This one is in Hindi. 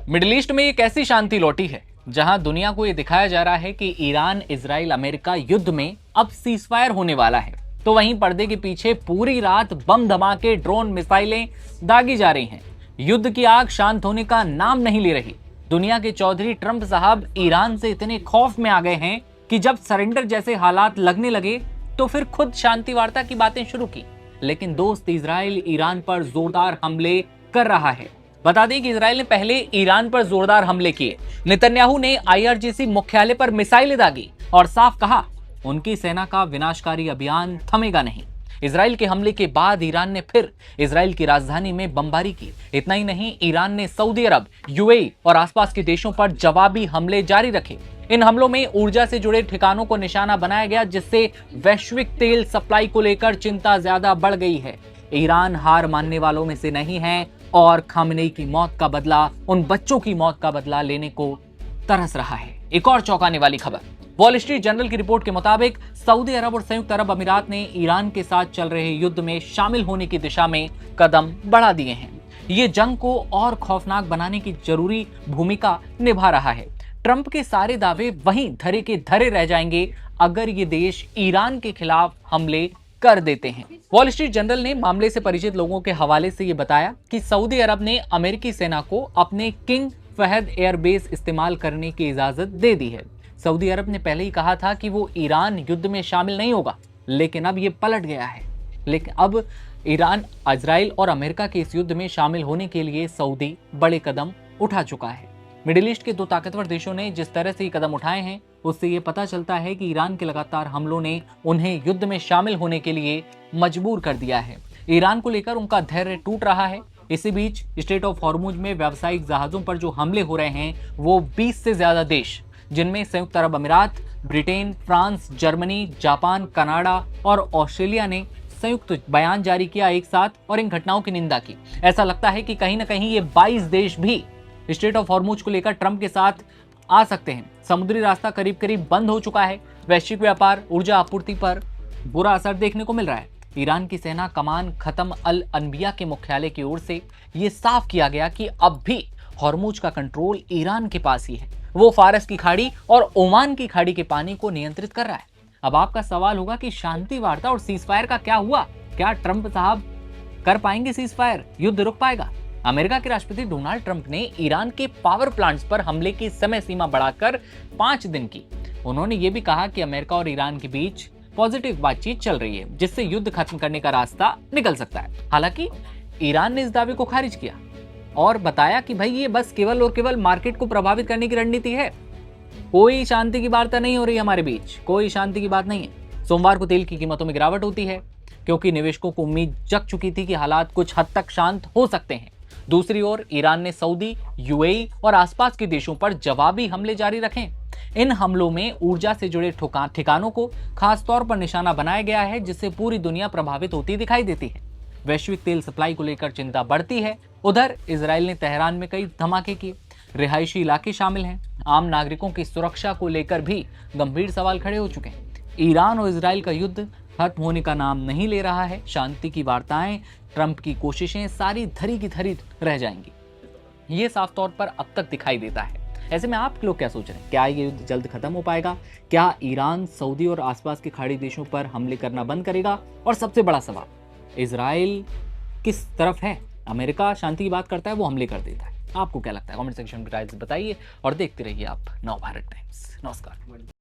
मिडिल ईस्ट में एक ऐसी शांति लौटी है जहां दुनिया को यह दिखाया जा रहा है कि ईरान, इजराइल, अमेरिका युद्ध में अब सीजफायर होने वाला है। तो वहीं पर्दे के पीछे पूरी रात बम धमाके, ड्रोन, मिसाइलें दागी जा रही हैं। युद्ध की आग शांत होने का नाम नहीं ले रही। दुनिया के चौधरी ट्रंप साहब ईरान से इतने खौफ में आ गए हैं कि जब सरेंडर जैसे हालात लगने लगे तो फिर खुद शांति वार्ता की बातें शुरू की। लेकिन दोस्त, इजराइल ईरान पर जोरदार हमले कर रहा है। बता दें कि इजराइल ने पहले ईरान पर जोरदार हमले किए। नेतन्याहू ने आईआरजीसी मुख्यालय पर मिसाइलें दागी और साफ कहा उनकी सेना का विनाशकारी अभियान थमेगा नहीं। इजराइल के हमले के बाद ईरान ने फिर इजराइल की राजधानी में बमबारी की। इतना ही नहीं, ईरान ने सऊदी अरब, यूएई और आसपास के देशों पर जवाबी हमले जारी रखे। इन हमलों में ऊर्जा से जुड़े ठिकानों को निशाना बनाया गया, जिससे वैश्विक तेल सप्लाई को लेकर चिंता ज्यादा बढ़ गई है। ईरान हार मानने वालों में से नहीं है और खामेनेई की मौत का बदला, उन बच्चों की मौत का बदला लेने को तरस रहा है। एक और चौंकाने वाली खबर, वॉल स्ट्रीट जर्नल की रिपोर्ट के मुताबिक सऊदी अरब और संयुक्त अरब अमीरात ने ईरान के साथ चल रहे युद्ध में शामिल होने की दिशा में कदम बढ़ा दिए हैं। ये जंग को और खौफनाक बनाने की जरूरी भूमिका निभा रहा है। ट्रंप के सारे दावे वहीं धरे के धरे रह जाएंगे अगर ये देश ईरान के खिलाफ हमले कर देते हैं। वॉल स्ट्रीट जर्नल ने मामले से परिचित लोगों के हवाले से ये बताया कि सऊदी अरब ने अमेरिकी सेना को अपने किंग फहद एयरबेस इस्तेमाल करने की इजाजत दे दी है। सऊदी अरब ने पहले ही कहा था कि वो ईरान युद्ध में शामिल नहीं होगा, लेकिन अब ये पलट गया है। लेकिन अब ईरान, इजराइल और अमेरिका के इस युद्ध में शामिल होने के लिए सऊदी बड़े कदम उठा चुका है। मिडिल ईस्ट के दो ताकतवर देशों ने जिस तरह से ये कदम उठाए हैं, उससे ये पता चलता है कि ईरान के लगातार हमलों ने उन्हें युद्ध में शामिल होने के लिए मजबूर कर दिया है। ईरान को लेकर उनका धैर्य टूट रहा है। इसी बीच स्ट्रेट ऑफ हॉर्मुज में व्यावसायिक जहाजों पर जो हमले हो रहे हैं, वो 20 से ज्यादा देश, जिनमें संयुक्त अरब अमीरात, Britain, France, Germany, Japan, Canada और ऑस्ट्रेलिया ने संयुक्त बयान जारी किया एक साथ और इन घटनाओं की निंदा की। ऐसा लगता है कि कहीं ना कहीं ये 22 देश भी स्ट्रेट ऑफ हॉर्मुज को लेकर ट्रंप के साथ आ सकते हैं। समुद्री रास्ता करीब करीब बंद हो चुका है। वैश्विक व्यापार, ऊर्जा आपूर्ति पर बुरा असर देखने को मिल रहा है। ईरान की सेना कमान खत्म अल अनबिया के मुख्यालय की ओर से यह साफ किया गया कि अब भी हॉर्मुज का कंट्रोल ईरान के पास ही है। वो फारस की खाड़ी और ओमान की खाड़ी के पानी को नियंत्रित कर रहा है। अब आपका सवाल होगा कि शांति वार्ता और सीजफायर का क्या हुआ? क्या ट्रंप साहब कर पाएंगे सीजफायर? युद्ध रुक पाएगा? अमेरिका के राष्ट्रपति डोनाल्ड ट्रंप ने ईरान के पावर प्लांट्स पर हमले की समय सीमा बढ़ाकर 5 दिन की। उन्होंने ये भी कहा कि अमेरिका और ईरान के बीच पॉजिटिव बातचीत चल रही है, जिससे युद्ध खत्म करने का रास्ता निकल सकता है। हालांकि ईरान ने इस दावे को खारिज किया और बताया कि भाई ये बस केवल और केवल मार्केट को प्रभावित करने की रणनीति है। कोई शांति की वार्ता नहीं हो रही हमारे बीच, कोई शांति की बात नहीं है। सोमवार को तेल की कीमतों में गिरावट होती है क्योंकि निवेशकों को उम्मीद जग चुकी थी कि हालात कुछ हद तक शांत हो सकते हैं। दूसरी ओर ईरान ने सऊदी, यूएई और आसपास के देशों पर जवाबी हमले जारी रखे। इन हमलों में ऊर्जा से जुड़े ठिकानों को खास तौर पर निशाना बनाया गया है, जिससे पूरी दुनिया प्रभावित होती दिखाई देती है। वैश्विक तेल सप्लाई को लेकर चिंता बढ़ती है। उधर इजराइल ने तेहरान में कई धमाके किए। रिहायशी इलाके शामिल हैं। आम नागरिकों की सुरक्षा को लेकर भी गंभीर सवाल खड़े हो चुके हैं। ईरान और इजराइल का युद्ध खत्म होने का नाम नहीं ले रहा है। शांति की वार्ताएं, ट्रंप की कोशिशें सारी धरी की धरी रह जाएंगी। ये साफ तौर पर अब तक दिखाई देता है। ऐसे में आप लोग क्या सोच रहे हैं? क्या ये युद्ध जल्द खत्म हो पाएगा? क्या ईरान, सऊदी और आसपास के खाड़ी देशों पर हमले करना बंद करेगा? और सबसे बड़ा सवाल, इजराइल किस तरफ है? अमेरिका शांति की बात करता है, वो हमले कर देता है। आपको क्या लगता है? कमेंट सेक्शन में राय बताइए और देखते रहिए आप नव भारत टाइम्स। नमस्कार।